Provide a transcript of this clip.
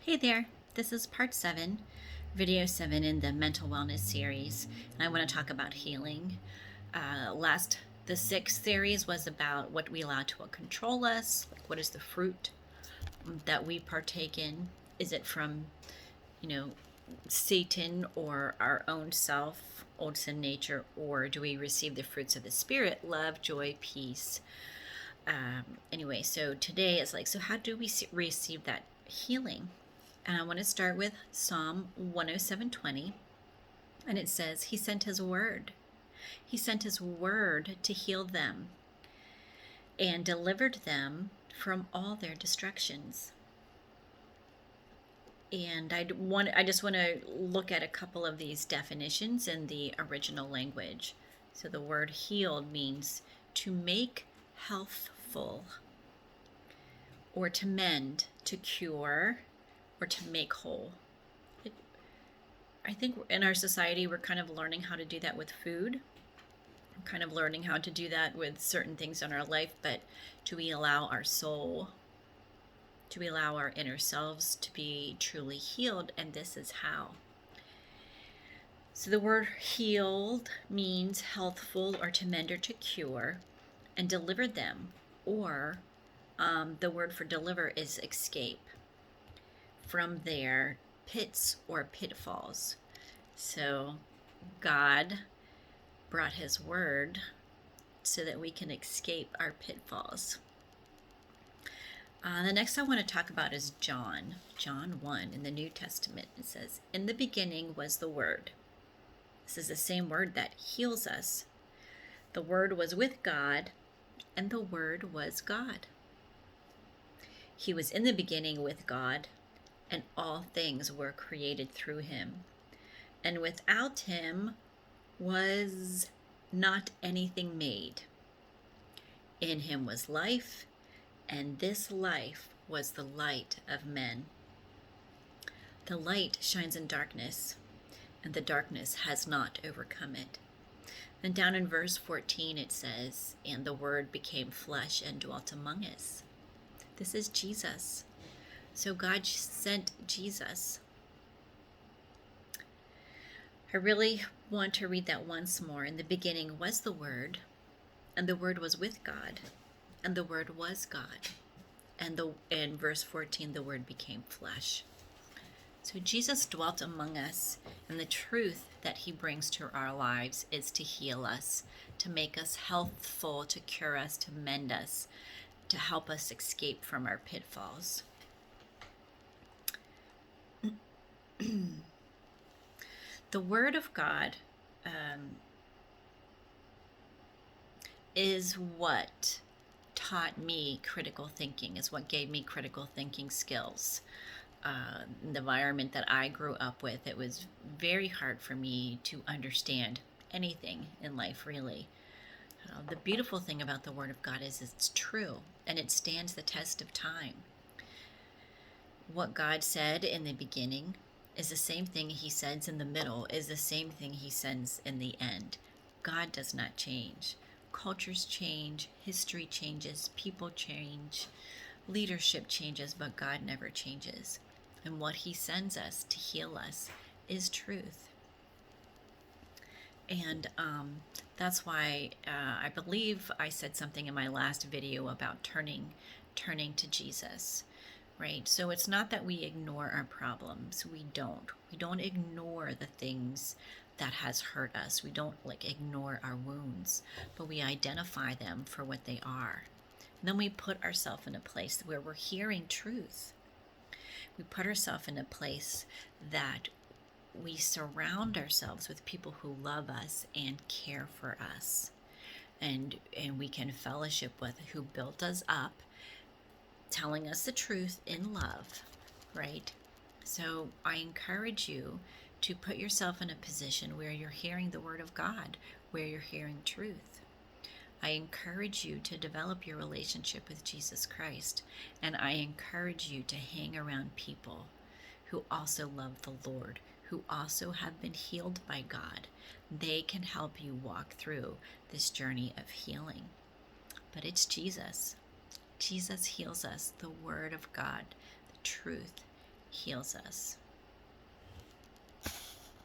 Hey there, this is part 7, video 7 in the mental wellness series, and I want to talk about healing. The 6th series was about what we allow to control us, like what is the fruit that we partake in? Is it from, you know, Satan or our own self, old sin nature, or do we receive the fruits of the Spirit, love, joy, peace? Anyway, so today is like, so how do we receive that healing? And I want to start with Psalm 107:20. And it says, He sent His word. He sent His word to heal them and delivered them from all their destructions. And I just want to look at a couple of these definitions in the original language. So the word healed means to make healthful, or to mend, to cure, or to make whole. I think in our society, we're kind of learning how to do that with food. We're kind of learning how to do that with certain things in our life, but do we allow our soul, do we allow our inner selves to be truly healed? And this is how. So the word healed means healthful, or to mend, or to cure, and delivered them, or the word for deliver is escape from their pits or pitfalls. So God brought His word so that we can escape our pitfalls. The next I want to talk about is John 1 in the New Testament. It says, In the beginning was the Word. This is the same word that heals us. The Word was with God, and the Word was God. He was in the beginning with God, and all things were created through Him. And without Him was not anything made. In Him was life, and this life was the light of men. The light shines in darkness, and the darkness has not overcome it. And down in verse 14 it says, And the Word became flesh and dwelt among us. This is Jesus. So God sent Jesus. I really want to read that once more. In the beginning was the Word, and the Word was with God, and the Word was God. And in verse 14, the Word became flesh. So Jesus dwelt among us, and the truth that He brings to our lives is to heal us, to make us healthful, to cure us, to mend us, to help us escape from our pitfalls. The Word of God is what taught me critical thinking, is what gave me critical thinking skills. The environment that I grew up with, it was very hard for me to understand anything in life, really. The beautiful thing about the Word of God is it's true, and it stands the test of time. What God said in the beginning is the same thing He says in the middle, is the same thing He says in the end. God does not change. Cultures change, history changes, people change, leadership changes, but God never changes. And what He sends us to heal us is truth. And that's why I believe I said something in my last video about turning to Jesus, right? So it's not that we ignore our problems. We don't ignore the things that has hurt us. We don't ignore our wounds, but we identify them for what they are. And then we put ourselves in a place where we're hearing truth. We put ourselves in a place that we surround ourselves with people who love us and care for us. And we can fellowship with who built us up, telling us the truth in love, right? So I encourage you to put yourself in a position where you're hearing the Word of God, where you're hearing truth. I encourage you to develop your relationship with Jesus Christ, and I encourage you to hang around people who also love the Lord, who also have been healed by God. They can help you walk through this journey of healing. But it's Jesus. Jesus heals us, the Word of God, the truth. heals us.